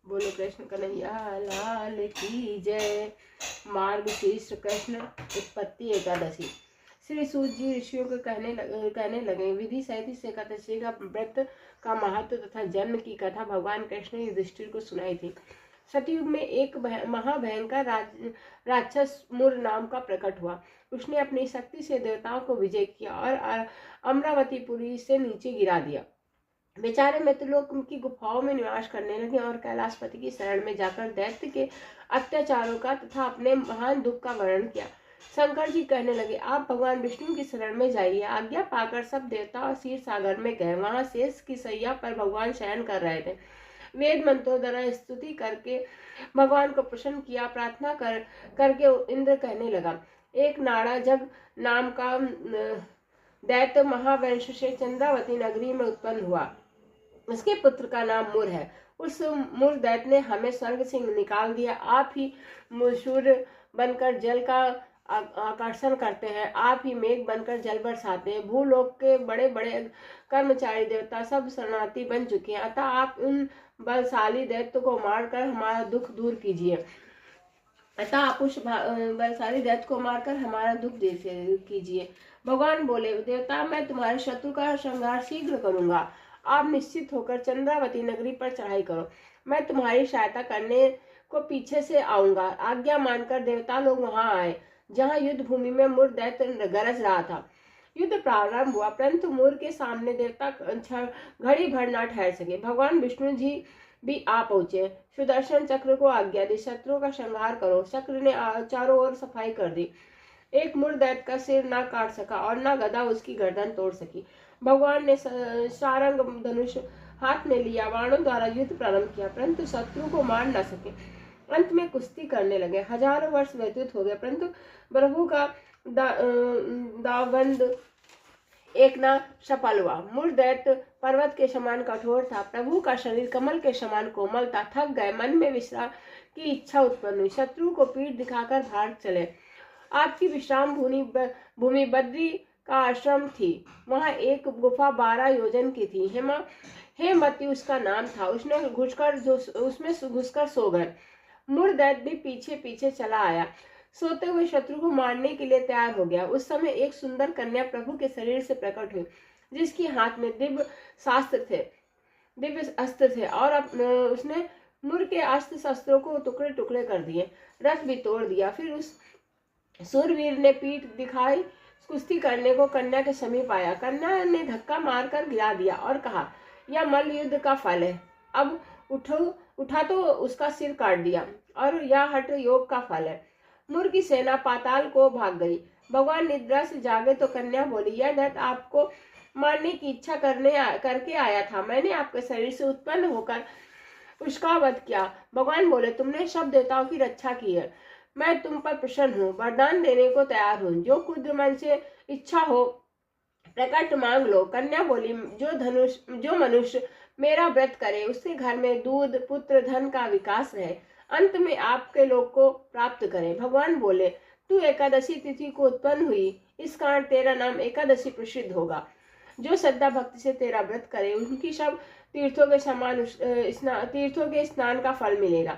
बोलो कृष्ण कन्हैया लाल की जय। मार्गशीर्ष कृष्ण उत्पत्ति एकादशी। श्री सूत जी ऋषियों को कहने लगे, विधि सहित इस एकादशी का व्रत का महत्व तथा जन्म की कथा भगवान कृष्ण ने युधिष्ठिर को सुनाई थी। सतयुग में एक महाभयंकर राक्षस मुर नाम का प्रकट हुआ। उसने अपनी शक्ति से देवताओं को विजय किया और अमरावतीपुरी से नीचे गिरा दिया। बेचारे मृत्युलोक की गुफाओं में निवास करने लगे और कैलाशपति की शरण में जाकर दैत्य के अत्याचारों का तथा अपने महान दुख का वर्णन किया। शंकर जी कहने लगे, आप भगवान विष्णु की शरण में जाइए। आज्ञा पाकर सब देवता क्षीर सागर में गए। वहां शेष की सैया पर भगवान शयन कर रहे थे। वेद मंत्रों द्वारा स्तुति करके भगवान को प्रसन्न किया। प्रार्थना करके इंद्र कहने लगा, एक नाड़ा जग नाम का दैत्य महावंश से चंद्रावती नगरी में उत्पन्न हुआ। उसके पुत्र का नाम मुर है। उस मुर दैत्य ने हमें स्वर्ग से निकाल दिया। आप ही सूर्य बनकर जल का आकर्षण करते हैं। आप ही मेघ बनकर जल बरसाते हैं। भूलोक के बड़े बड़े कर्मचारी देवता सब शरणार्थी बन चुके हैं। अतः आप उन बलशाली दैत्य को मारकर हमारा दुख दूर कीजिए। अतः आप उस बलशाली दैत्य को मारकर हमारा दुख कीजिए। भगवान बोले, देवता मैं तुम्हारे शत्रु का संहार शीघ्र करूंगा। आप निश्चित होकर चंद्रावती नगरी पर चढ़ाई करो। मैं तुम्हारी सहायता करने को पीछे से आऊंगा। आज्ञा मानकर देवता लोग वहां आए जहां युद्ध भूमि में मुर दैत्य गरज रहा था। युद्ध प्रारंभ हुआ, परंतु मुर के सामने देवता घड़ी भर न ठहर सके। भगवान विष्णु जी भी आ पहुंचे। सुदर्शन चक्र को आज्ञा दी, शत्रुओं का संहार करो। चक्र ने चारों ओर सफाई कर दी। एक मुर दैत्य का सिर ना काट सका और ना गदा उसकी गर्दन तोड़ सकी। भगवान ने सारंग धनुष हाथ में लिया, बाणों द्वारा युद्ध प्रारंभ किया, परंतु शत्रु को मार न सके। अंत में कुश्ती करने लगे। हजारों वर्ष व्यतीत हो गए, परंतु प्रभु का दावबंद एक ना सफल हुआ। मुर दैत्य पर्वत के समान कठोर था। प्रभु का शरीर कमल के समान कोमल था। थक गए, मन में विश्राम की इच्छा उत्पन्न हुई। शत्रु को पीठ दिखाकर भाग चले। आपकी विश्राम भूमि बद्री का आश्रम थी। वहां एक गुफा 12 योजन की थी। हेमवती उसका नाम था। उसमें घुसकर सो गए। मुर दैत्य भी पीछे पीछे चला आया। सोते हुए शत्रु को मारने के लिए तैयार हो गया। उस समय एक सुंदर कन्या प्रभु के शरीर से प्रकट हुई, जिसके हाथ में दिव्य अस्त्र थे और उसने मुर के अस्त्र शस्त्रों को टुकड़े टुकड़े कर दिए, रथ भी तोड़ दिया। फिर उस सूरवीर ने पीठ दिखाई कुश्ती करने को कन्या के समीप आया। कन्या ने धक्का मारकर गिरा दिया और कहा, यह मल्ल युद्ध का फल है। अब उठा तो उसका सिर काट दिया, और यह हठ योग का फल है। मुर की सेना पाताल को भाग गई। भगवान निद्रा से जागे तो कन्या बोली, यह दैत्य आपको मारने की इच्छा करके आया था। मैंने आपके शरीर से उत्पन्न होकर उसका वध किया। भगवान बोले, तुमने सब देवताओं की रक्षा की है। मैं तुम पर प्रसन्न हूँ, वरदान देने को तैयार हूँ। जो कुछ मन से इच्छा हो प्रकट मांग लो। कन्या बोली, जो मनुष्य मेरा व्रत करे उसके घर में दूध पुत्र धन का विकास रहे, अंत में आपके लोक को प्राप्त करे। भगवान बोले, तू एकादशी तिथि को उत्पन्न हुई, इस कारण तेरा नाम एकादशी प्रसिद्ध होगा। जो श्रद्धा भक्ति से तेरा व्रत करे उनकी सब तीर्थों के स्नान का फल मिलेगा।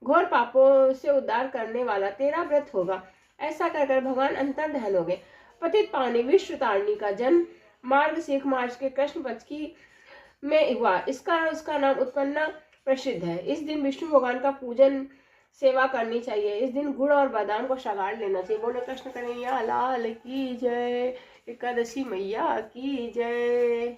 घोर पापों से उद्धार करने वाला तेरा व्रत होगा। ऐसा कर भगवान अंतर्ध्यान हो गए। पतित पावनी विश्व तारिणी का जन्म मार्गशीर्ष मास के कृष्ण पक्ष की में हुआ। उसका नाम उत्पन्ना प्रसिद्ध है। इस दिन विष्णु भगवान का पूजन सेवा करनी चाहिए। इस दिन गुड़ और बादाम को सगाड़ लेना चाहिए। बोले कृष्ण कन्हैया लाल की जय। एकादशी मैया की जय।